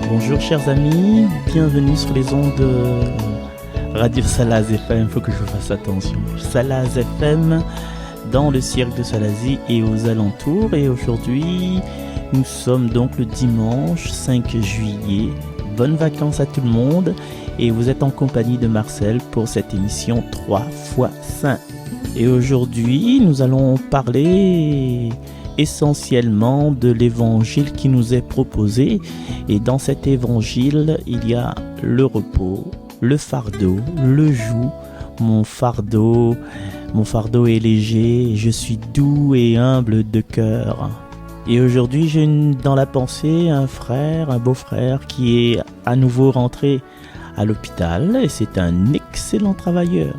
Bonjour chers amis, bienvenue sur les ondes de Radio Salaz FM, il faut que je fasse attention. Salaz FM dans le cirque de Salazie et aux alentours. Et aujourd'hui, nous sommes donc le dimanche 5 juillet. Bonnes vacances à tout le monde et vous êtes en compagnie de Marcel pour cette émission 3 x 5. Et aujourd'hui, nous allons parler essentiellement de l'évangile qui nous est proposé. Et dans cet évangile, il y a le repos, le fardeau, le joug. Mon fardeau est léger, je suis doux et humble de cœur. Et aujourd'hui, j'ai dans la pensée un beau-frère qui est à nouveau rentré à l'hôpital. Et c'est un excellent travailleur.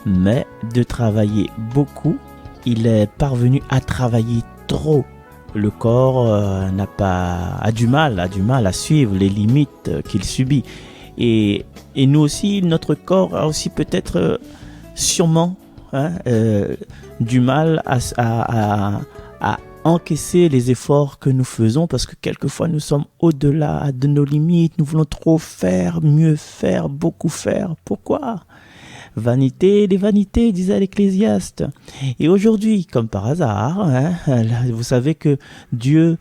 Mais de travailler beaucoup, il est parvenu à travailler trop. Le corps a du mal à suivre les limites qu'il subit. Et nous aussi, notre corps a aussi peut-être sûrement du mal à encaisser les efforts que nous faisons, parce que quelquefois nous sommes au-delà de nos limites. Nous voulons trop faire, mieux faire, beaucoup faire. Pourquoi ? Vanité des vanités, disait l'Ecclésiaste. Et aujourd'hui, comme par hasard, vous savez que Dieu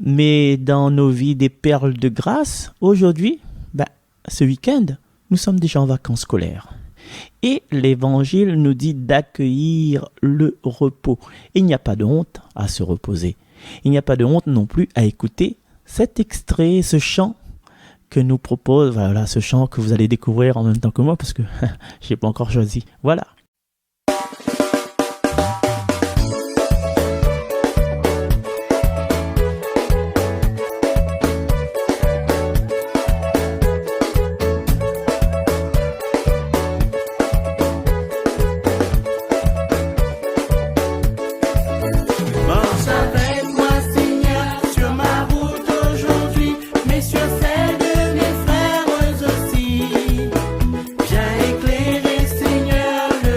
met dans nos vies des perles de grâce. Aujourd'hui, ce week-end, nous sommes déjà en vacances scolaires. Et l'Évangile nous dit d'accueillir le repos. Il n'y a pas de honte à se reposer. Il n'y a pas de honte non plus à écouter cet extrait, ce chant que nous propose, voilà, ce chant que vous allez découvrir en même temps que moi parce que je n'ai pas encore choisi. Voilà. J'ai éclairé, Seigneur, le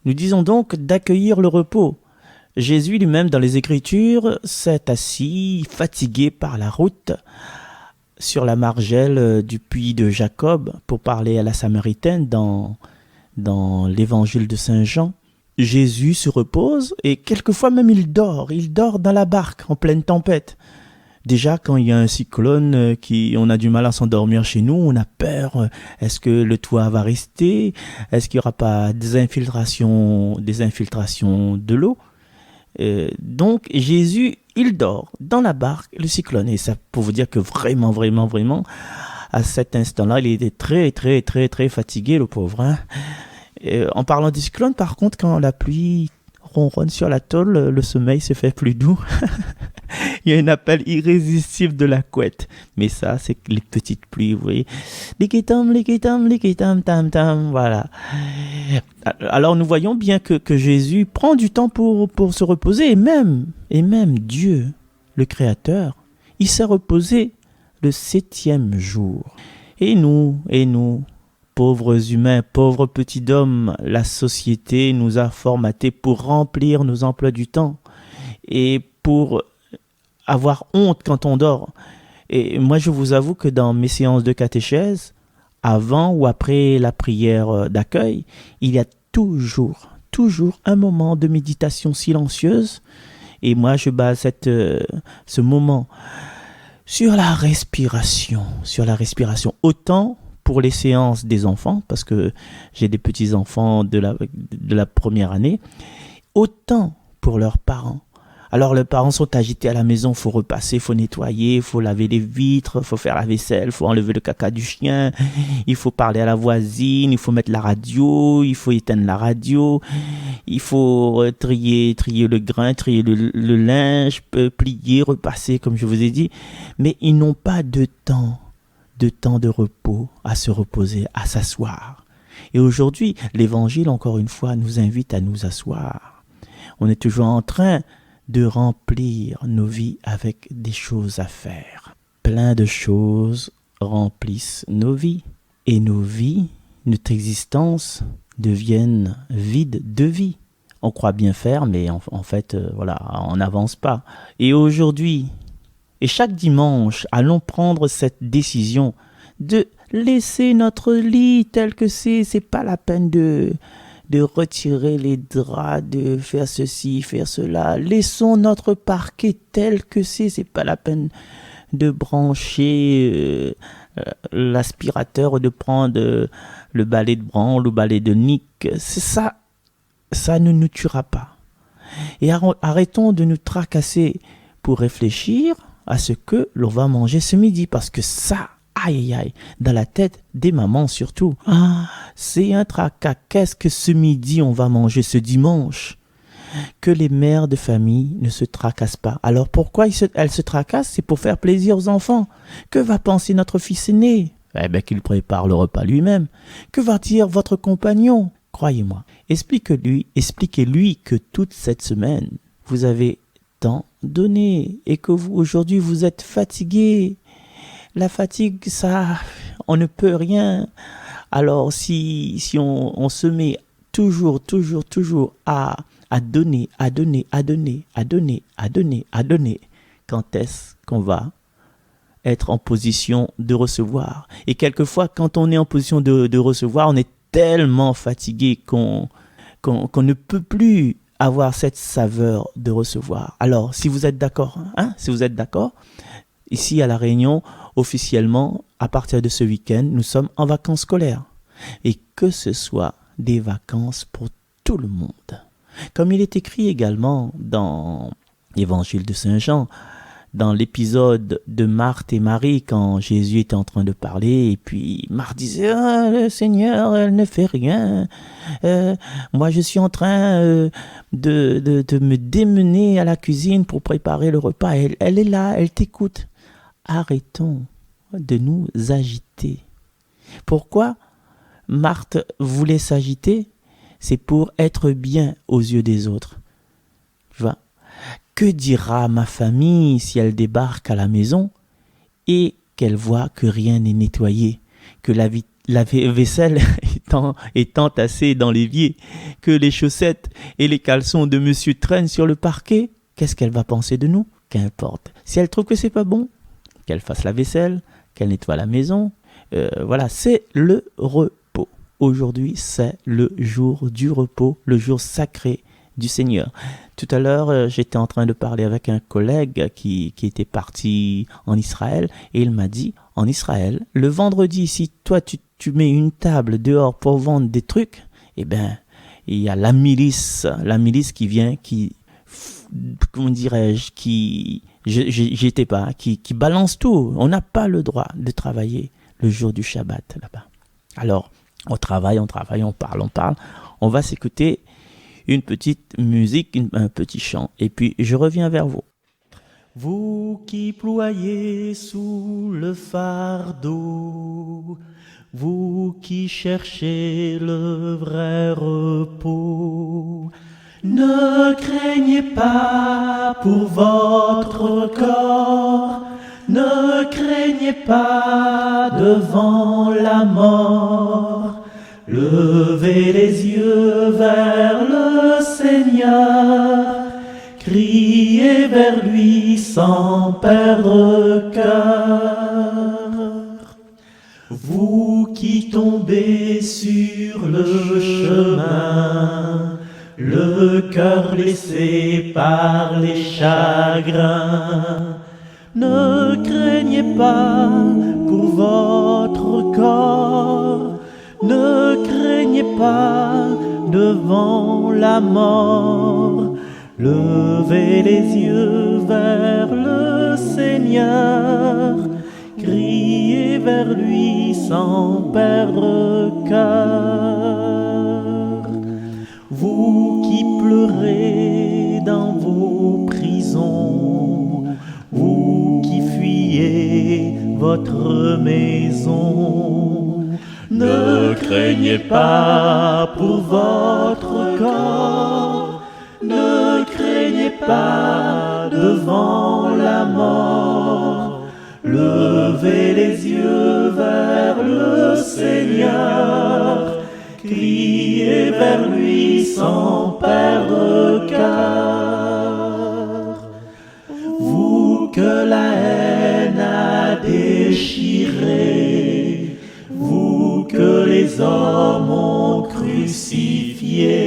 Nous disons donc d'accueillir le repos. Jésus lui-même, dans les Écritures, s'est assis, fatigué par la route, sur la margelle du puits de Jacob, pour parler à la Samaritaine dans l'évangile de Saint Jean. Jésus se repose et quelquefois même il dort dans la barque en pleine tempête. Déjà, quand il y a un cyclone, on a du mal à s'endormir chez nous, on a peur. Est-ce que le toit va rester? Est-ce qu'il n'y aura pas des infiltrations de l'eau? Donc, Jésus, il dort dans la barque, le cyclone. Et ça, pour vous dire que vraiment, à cet instant-là, il était très, très, très, très fatigué, le pauvre. Hein. En parlant du cyclone, par contre, quand la pluie ronronne sur la tôle, le sommeil se fait plus doux. Il y a un appel irrésistible de la couette. Mais ça, c'est les petites pluies, vous voyez. Likitam, tam, tam, voilà. Alors, nous voyons bien que Jésus prend du temps pour se reposer. Et même Dieu, le Créateur, il s'est reposé le 7e jour. Et nous, pauvres humains, pauvres petits hommes, la société nous a formatés pour remplir nos emplois du temps et pour avoir honte quand on dort. Et moi, je vous avoue que dans mes séances de catéchèse, avant ou après la prière d'accueil, il y a toujours un moment de méditation silencieuse. Et moi, je base ce moment sur la respiration. Autant pour les séances des enfants, parce que j'ai des petits-enfants de la première année, autant pour leurs parents. Alors les parents sont agités à la maison, il faut repasser, il faut nettoyer, il faut laver les vitres, il faut faire la vaisselle, il faut enlever le caca du chien, il faut parler à la voisine, il faut mettre la radio, il faut éteindre la radio, il faut trier le grain, trier le linge, plier, repasser comme je vous ai dit. Mais ils n'ont pas de temps de repos, à se reposer, à s'asseoir. Et aujourd'hui, l'Évangile, encore une fois, nous invite à nous asseoir. On est toujours en train de remplir nos vies avec des choses à faire. Plein de choses remplissent nos vies. Et nos vies, notre existence, deviennent vides de vie. On croit bien faire, mais en fait, on n'avance pas. Et aujourd'hui, et chaque dimanche, allons prendre cette décision de laisser notre lit tel que c'est pas la peine de retirer les draps, de faire ceci, faire cela. Laissons notre parquet tel que c'est pas la peine de brancher l'aspirateur ou de prendre le balai de branle, le balai de nique. C'est ça ne nous tuera pas. Et arrêtons de nous tracasser pour réfléchir à ce que l'on va manger ce midi, parce que ça, aïe, dans la tête des mamans surtout, c'est un tracas. Qu'est-ce que ce midi on va manger ce dimanche? Que les mères de famille ne se tracassent pas. Alors pourquoi elles se tracassent? C'est pour faire plaisir aux enfants. Que va penser notre fils aîné? Qu'il prépare le repas lui-même. Que va dire votre compagnon? Croyez-moi, expliquez-lui que toute cette semaine, vous avez tant donné et que aujourd'hui vous êtes fatigué. La fatigue, ça, on ne peut rien. Alors si on se met toujours à donner, quand est-ce qu'on va être en position de recevoir? Et quelquefois, quand on est en position de recevoir, on est tellement fatigué qu'on ne peut plus avoir cette saveur de recevoir. Alors, si vous êtes d'accord, ici à La Réunion, officiellement, à partir de ce week-end, nous sommes en vacances scolaires. Et que ce soit des vacances pour tout le monde. Comme il est écrit également dans l'évangile de Saint Jean, dans l'épisode de Marthe et Marie, quand Jésus était en train de parler, et puis Marthe disait « le Seigneur, elle ne fait rien. Moi, je suis en train de me démener à la cuisine pour préparer le repas. Elle est là, elle t'écoute. » Arrêtons de nous agiter. Pourquoi Marthe voulait s'agiter? C'est pour être bien aux yeux des autres. Tu vois? Que dira ma famille si elle débarque à la maison et qu'elle voit que rien n'est nettoyé, que la vaisselle étant tassée dans l'évier, que les chaussettes et les caleçons de monsieur traînent sur le parquet, qu'est-ce qu'elle va penser de nous? Qu'importe. Si elle trouve que c'est pas bon, qu'elle fasse la vaisselle, qu'elle nettoie la maison. Voilà, c'est le repos. Aujourd'hui, c'est le jour du repos, le jour sacré du Seigneur. Tout à l'heure, j'étais en train de parler avec un collègue qui était parti en Israël et il m'a dit, en Israël, le vendredi, si toi tu mets une table dehors pour vendre des trucs, eh ben, il y a la milice qui vient, comment dirais-je, j'étais pas, qui balance tout. On n'a pas le droit de travailler le jour du Shabbat là-bas. Alors, on travaille, on parle. On va s'écouter une petite musique, un petit chant, et puis je reviens vers vous. Vous qui ployez sous le fardeau, vous qui cherchez le vrai repos, ne craignez pas pour votre corps, ne craignez pas devant la mort. Levez les yeux vers le Seigneur, criez vers lui sans perdre cœur. Vous qui tombez sur le chemin, le cœur blessé par les chagrins, ne craignez pas pour votre corps, ne craignez pas devant la mort. Levez les yeux vers le Seigneur, criez vers lui sans perdre cœur. Vous qui pleurez dans vos prisons, vous qui fuyez votre maison, ne craignez pas pour votre corps, ne craignez pas devant la mort. Levez les yeux vers le Seigneur, criez vers lui sans perdre cœur. Vous que la haine a déchiré, vous que les hommes ont crucifié,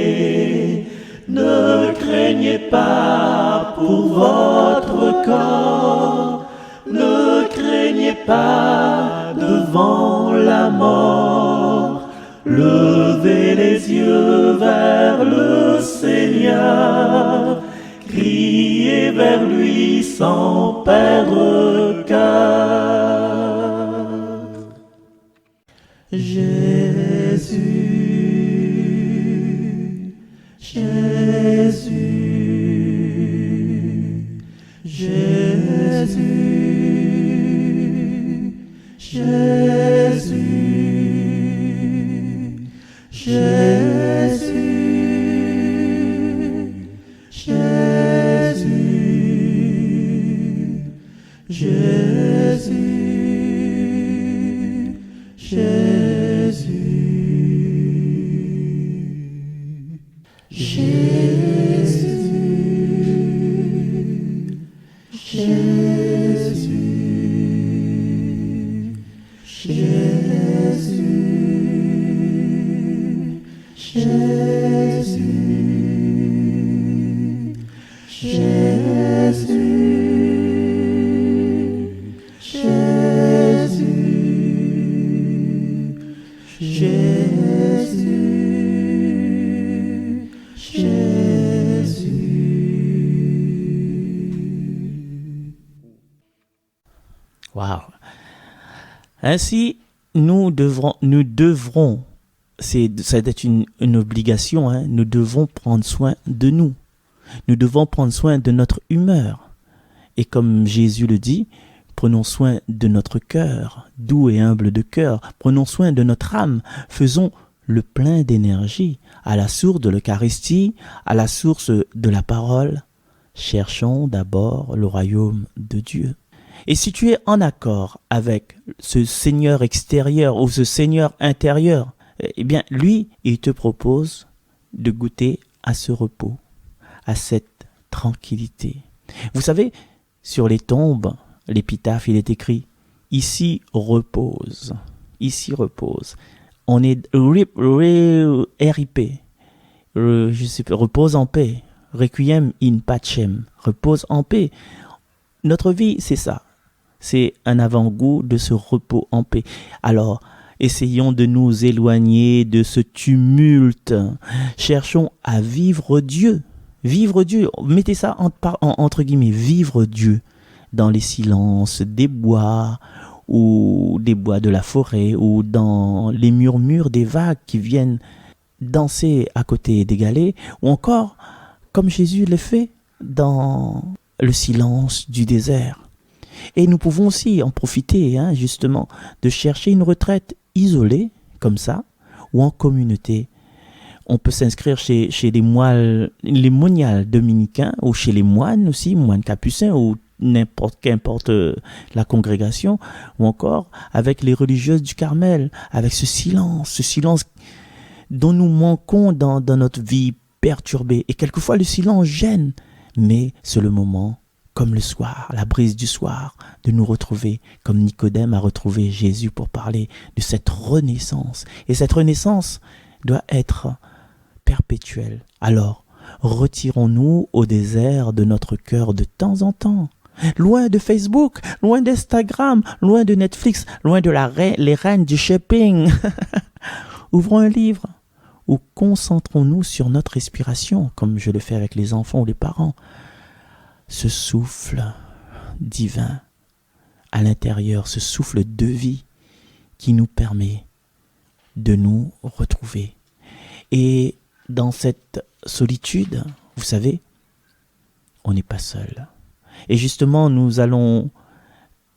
ne craignez pas pour votre corps, ne craignez pas devant la mort. Levez les yeux vers le Seigneur, criez vers lui sans perdre cœur. Jésus, Jésus, Jésus, Jésus, Jésus, Jésus, Jésus, Jésus, Wow. Ainsi, nous devrons, ça doit être une obligation, hein, nous devons prendre soin de nous. Nous devons prendre soin de notre humeur. Et comme Jésus le dit, prenons soin de notre cœur, doux et humble de cœur. Prenons soin de notre âme. Faisons le plein d'énergie à la source de l'Eucharistie, à la source de la parole. Cherchons d'abord le royaume de Dieu. Et si tu es en accord avec ce Seigneur extérieur ou ce Seigneur intérieur, eh bien, lui, il te propose de goûter à ce repos, à cette tranquillité. Vous savez, sur les tombes, l'épitaphe, il est écrit « Ici repose ». Ici repose. On est RIP, je sais pas, repose en paix. Requiem in pacem, repose en paix. Notre vie, c'est ça. C'est un avant-goût de ce repos en paix. Alors, essayons de nous éloigner de ce tumulte. Cherchons à vivre Dieu. Vivre Dieu. Mettez ça entre guillemets. Vivre Dieu dans les silences des bois ou des bois de la forêt ou dans les murmures des vagues qui viennent danser à côté des galets ou encore, comme Jésus le fait, dans le silence du désert. Et nous pouvons aussi en profiter, justement, de chercher une retraite isolée, comme ça, ou en communauté. On peut s'inscrire chez les moniales dominicains, ou chez les moines aussi, moines capucins, ou qu'importe la congrégation, ou encore avec les religieuses du Carmel, avec ce silence dont nous manquons dans notre vie perturbée. Et quelquefois, le silence gêne, mais c'est le moment, comme le soir, la brise du soir, de nous retrouver, comme Nicodème a retrouvé Jésus pour parler de cette renaissance. Et cette renaissance doit être perpétuelle. Alors, retirons-nous au désert de notre cœur de temps en temps, loin de Facebook, loin d'Instagram, loin de Netflix, loin de les reines du shopping. Ouvrons un livre ou concentrons-nous sur notre respiration, comme je le fais avec les enfants ou les parents. Ce souffle divin à l'intérieur, ce souffle de vie qui nous permet de nous retrouver. Et dans cette solitude, vous savez, on n'est pas seul. Et justement, nous allons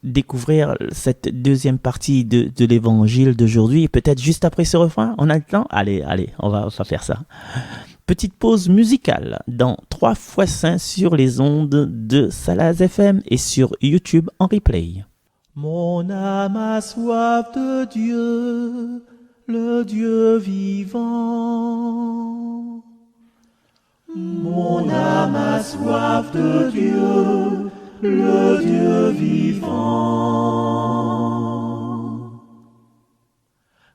découvrir cette deuxième partie de l'évangile d'aujourd'hui. Peut-être juste après ce refrain, on a le temps ? Allez, on va faire ça. Petite pause musicale dans 3 x 5 sur les ondes de Salaz FM et sur YouTube en replay. Mon âme a soif de Dieu, le Dieu vivant. Mon âme a soif de Dieu, le Dieu vivant.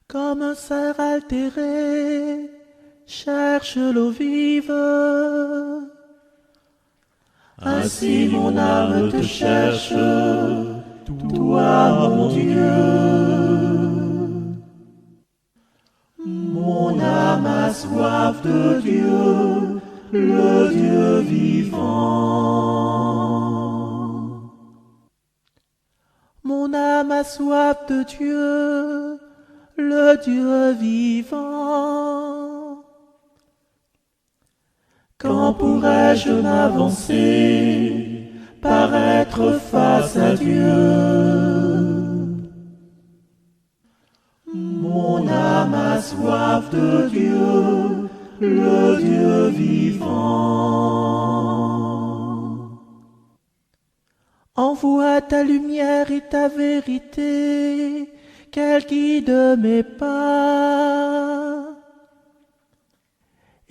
Comme un cerf altéré cherche l'eau vive, ainsi mon âme te cherche, toi mon Dieu. Mon âme a soif de Dieu, le Dieu vivant. Mon âme a soif de Dieu, le Dieu vivant. Quand pourrais-je m'avancer, paraître face à Dieu? Mon âme a soif de Dieu, le Dieu vivant. Envoie ta lumière et ta vérité, qu'elle guide mes pas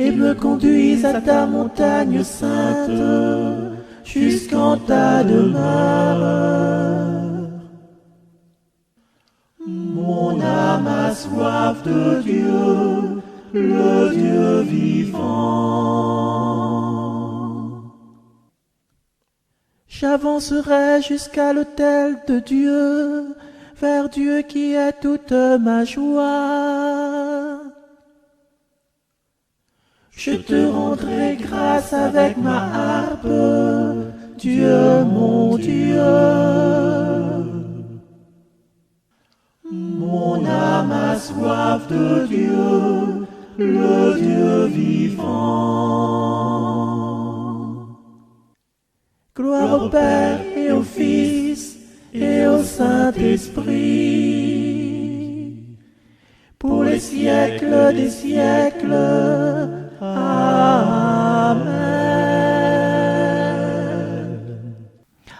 et me conduise à ta montagne sainte, jusqu'en ta demeure. Mon âme a soif de Dieu, le Dieu vivant. J'avancerai jusqu'à l'autel de Dieu, vers Dieu qui est toute ma joie. Je te rendrai grâce avec ma harpe, Dieu mon Dieu. Mon âme a soif de Dieu, le Dieu vivant. Gloire au Père et au Fils et au Saint-Esprit, pour les siècles des siècles. Amen.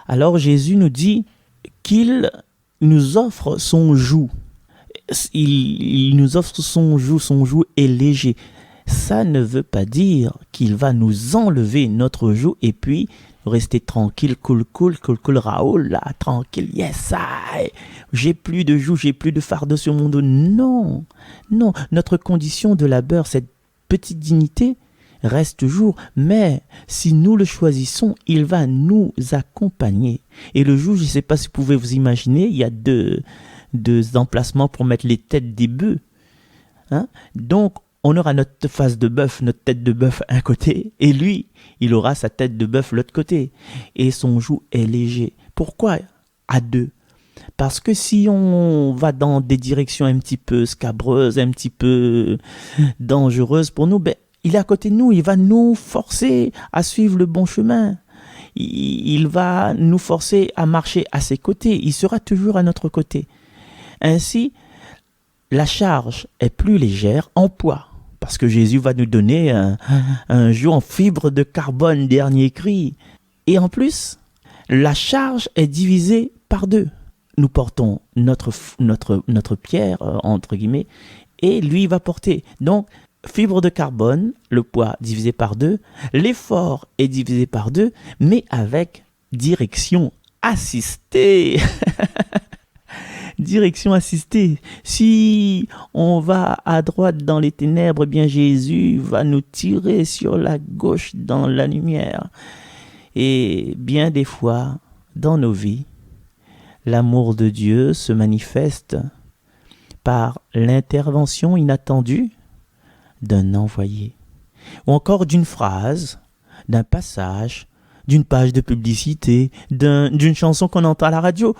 Alors Jésus nous dit, qu'il nous offre son joug. Il nous offre son joug est léger. Ça ne veut pas dire qu'il va nous enlever notre joug et puis rester tranquille, cool, Raoul, là, tranquille, yes, j'ai plus de joug, j'ai plus de fardeau sur mon dos. Non, notre condition de labeur, cette petite dignité, reste toujours, mais si nous le choisissons, il va nous accompagner. Et le joug, je ne sais pas si vous pouvez vous imaginer, il y a deux emplacements pour mettre les têtes des bœufs. Donc, on aura notre face de bœuf, notre tête de bœuf à un côté, et lui, il aura sa tête de bœuf de l'autre côté. Et son joug est léger. Pourquoi à deux? Parce que si on va dans des directions un petit peu scabreuses, un petit peu dangereuses pour nous, il est à côté de nous, il va nous forcer à suivre le bon chemin. Il va nous forcer à marcher à ses côtés. Il sera toujours à notre côté. Ainsi, la charge est plus légère en poids. Parce que Jésus va nous donner un joug en fibre de carbone, dernier cri. Et en plus, la charge est divisée par deux. Nous portons notre pierre, entre guillemets, et lui va porter. Donc, fibre de carbone, le poids divisé par deux, l'effort est divisé par deux, mais avec direction assistée. Direction assistée. Si on va à droite dans les ténèbres, bien Jésus va nous tirer sur la gauche dans la lumière. Et bien des fois, dans nos vies, l'amour de Dieu se manifeste par l'intervention inattendue d'un envoyé, ou encore d'une phrase, d'un passage, d'une page de publicité, d'une chanson qu'on entend à la radio,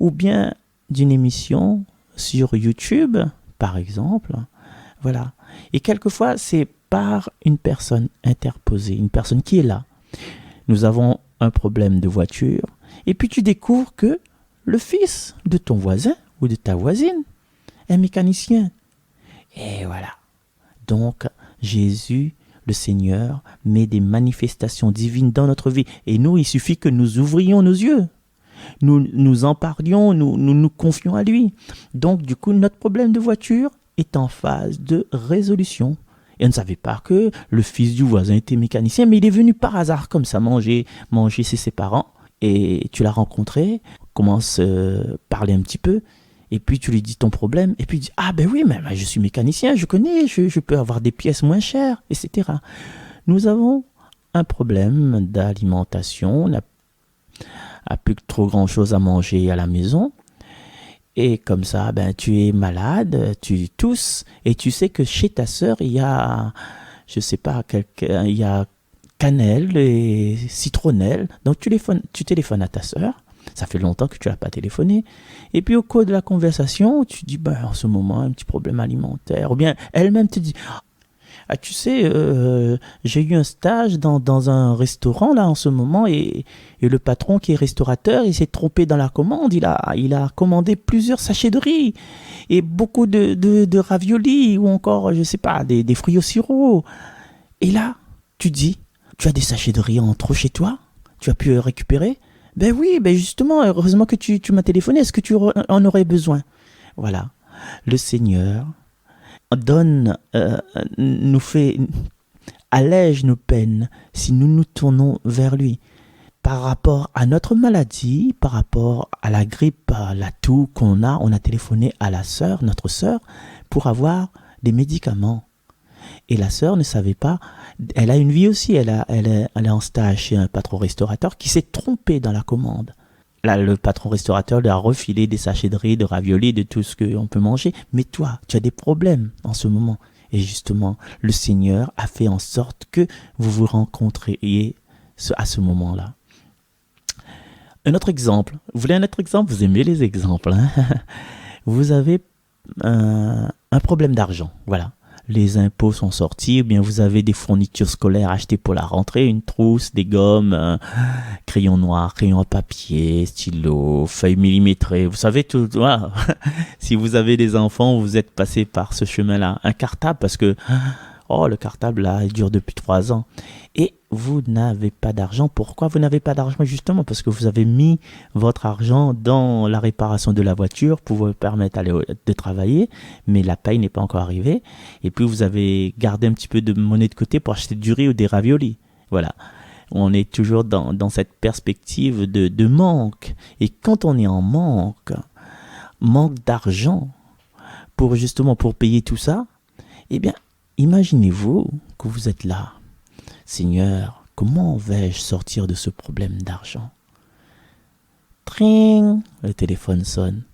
ou bien d'une émission sur YouTube, par exemple. Voilà. Et quelquefois, c'est par une personne interposée, une personne qui est là. Nous avons un problème de voiture, et puis tu découvres que le fils de ton voisin ou de ta voisine est mécanicien. Et voilà. Donc, Jésus, le Seigneur, met des manifestations divines dans notre vie. Et nous, il suffit que nous ouvrions nos yeux. Nous en parlions, nous confions à lui. Donc, du coup, notre problème de voiture est en phase de résolution. Et on ne savait pas que le fils du voisin était mécanicien, mais il est venu par hasard comme ça manger chez ses parents. Et tu l'as rencontré, commence à parler un petit peu, et puis tu lui dis ton problème, et puis il dit « Ah ben oui, mais je suis mécanicien, je connais, je peux avoir des pièces moins chères, etc. » Nous avons un problème d'alimentation, on n'a plus trop grand-chose à manger à la maison, et comme ça, tu es malade, tu tousses, et tu sais que chez ta sœur, il y a, je sais pas, il y a cannelle et citronnelle. Donc tu téléphones à ta sœur, ça fait longtemps que tu n'as pas téléphoné, et puis au cours de la conversation, tu dis, en ce moment, un petit problème alimentaire, ou bien elle-même te dit, ah, tu sais, j'ai eu un stage dans un restaurant là en ce moment, et le patron qui est restaurateur, il s'est trompé dans la commande, il a commandé plusieurs sachets de riz, et beaucoup de raviolis, ou encore, je sais pas, des fruits au sirop. Et là, tu dis, tu as des sachets de riz en trop chez toi? Tu as pu récupérer? Ben oui, justement, heureusement que tu m'as téléphoné. Est-ce que tu en aurais besoin? Voilà. Le Seigneur allège nos peines si nous nous tournons vers lui. Par rapport à notre maladie, par rapport à la grippe, à la toux qu'on a, on a téléphoné à notre sœur, pour avoir des médicaments. Et la sœur ne savait pas, elle a une vie aussi, elle est en stage chez un patron restaurateur qui s'est trompé dans la commande. Là, le patron restaurateur lui a refilé des sachets de riz, de raviolis, de tout ce qu'on peut manger. Mais toi, tu as des problèmes en ce moment. Et justement, le Seigneur a fait en sorte que vous vous rencontriez à ce moment-là. Un autre exemple. Vous voulez un autre exemple? Vous aimez les exemples, hein? Vous avez un problème d'argent, voilà. Les impôts sont sortis, ou bien vous avez des fournitures scolaires achetées pour la rentrée, une trousse, des gommes, crayons noirs, crayons à papier, stylos, feuilles millimétrées, vous savez tout. Voilà. Si vous avez des enfants, vous êtes passé par ce chemin-là. Un cartable, parce que Oh, le cartable là, il dure depuis 3 ans. Et vous n'avez pas d'argent. Pourquoi vous n'avez pas d'argent? Justement parce que vous avez mis votre argent dans la réparation de la voiture pour vous permettre de travailler, mais la paye n'est pas encore arrivée. Et puis vous avez gardé un petit peu de monnaie de côté pour acheter du riz ou des raviolis. Voilà. On est toujours dans cette perspective de manque. Et quand on est en manque d'argent pour payer tout ça, eh bien, imaginez-vous que vous êtes là. Seigneur, comment vais-je sortir de ce problème d'argent? Tring, le téléphone sonne.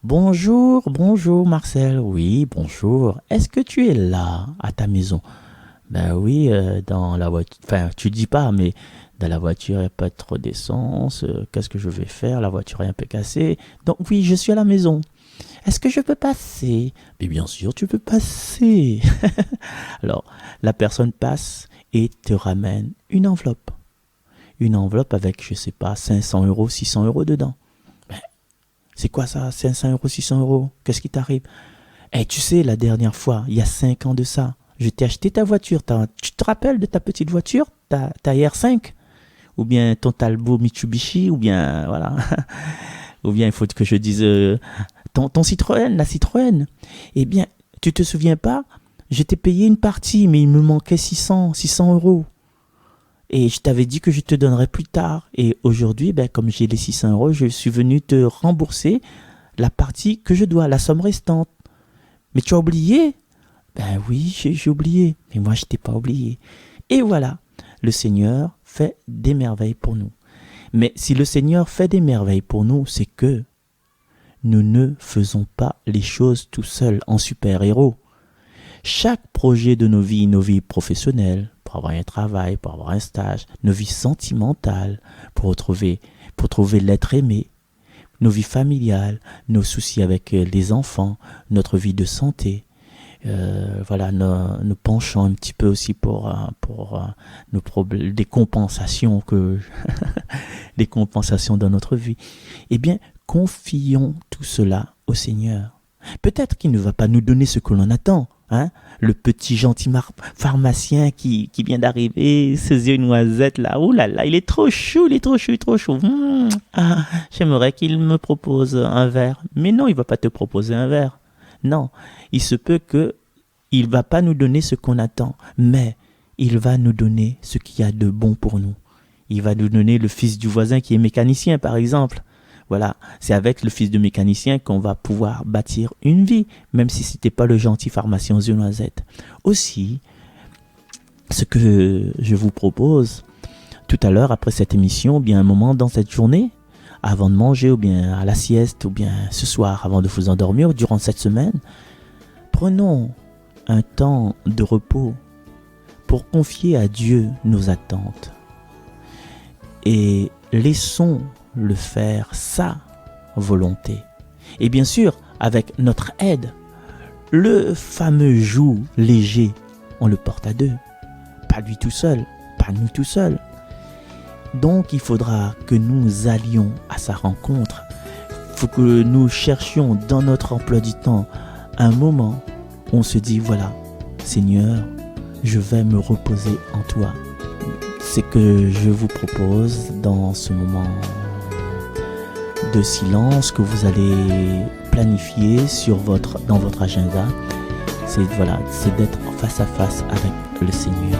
Bonjour Marcel. Oui, bonjour. Est-ce que tu es là, à ta maison? Ben oui, dans la voiture. Enfin, tu dis pas, mais dans la voiture, il n'y a pas trop d'essence. Qu'est-ce que je vais faire? La voiture est un peu cassée. Donc oui, je suis à la maison. Est-ce que je peux passer? Mais bien sûr, tu peux passer. Alors, la personne passe et te ramène une enveloppe. Une enveloppe avec, je sais pas, 500 euros, 600 euros dedans. Mais c'est quoi ça, 500 euros, 600 euros? Qu'est-ce qui t'arrive? Eh, tu sais, la dernière fois, il y a 5 ans de ça, je t'ai acheté ta voiture. Tu te rappelles de ta petite voiture, ta R5? Ou bien ton Talbot Mitsubishi? Ou bien, voilà. Ou bien, il faut que je dise ton Citroën, la Citroën. Eh bien, tu te souviens pas? Je t'ai payé une partie, mais il me manquait 600 euros. Et je t'avais dit que je te donnerais plus tard. Et aujourd'hui, ben, comme j'ai les 600 euros, je suis venu te rembourser la partie que je dois, la somme restante. Mais tu as oublié? Ben oui, j'ai oublié. Mais moi, je t'ai pas oublié. Et voilà, le Seigneur fait des merveilles pour nous. Mais si le Seigneur fait des merveilles pour nous, c'est que nous ne faisons pas les choses tout seuls en super-héros. Chaque projet de nos vies professionnelles, pour avoir un travail, pour avoir un stage, nos vies sentimentales, pour trouver l'être aimé, nos vies familiales, nos soucis avec les enfants, notre vie de santé, voilà, nos penchants un petit peu aussi pour nos problèmes, des compensations des compensations dans notre vie. Eh bien, confions tout cela au Seigneur. Peut-être qu'il ne va pas nous donner ce que l'on attend, hein? Le petit gentil pharmacien qui vient d'arriver, ses yeux noisettes là, oh là là, il est trop chou, trop chou. Ah, j'aimerais qu'il me propose un verre. Mais non, il va pas te proposer un verre. Non, il se peut que il va pas nous donner ce qu'on attend, mais il va nous donner ce qu'il y a de bon pour nous. Il va nous donner le fils du voisin qui est mécanicien, par exemple. Voilà, c'est avec le fils de mécanicien qu'on va pouvoir bâtir une vie, même si c'était pas le gentil pharmacien aux yeux noisettes. Aussi, ce que je vous propose tout à l'heure après cette émission, ou bien un moment dans cette journée, avant de manger, ou bien à la sieste, ou bien ce soir avant de vous endormir, ou durant cette semaine, prenons un temps de repos pour confier à Dieu nos attentes et laissons le faire sa volonté. Et bien sûr, avec notre aide, le fameux joug léger, on le porte à deux. Pas lui tout seul, pas nous tout seul. Donc il faudra que nous allions à sa rencontre. Il faut que nous cherchions dans notre emploi du temps un moment où on se dit, voilà, Seigneur, je vais me reposer en toi. C'est que je vous propose dans ce moment de silence que vous allez planifier dans votre agenda. C'est d'être face à face avec le Seigneur.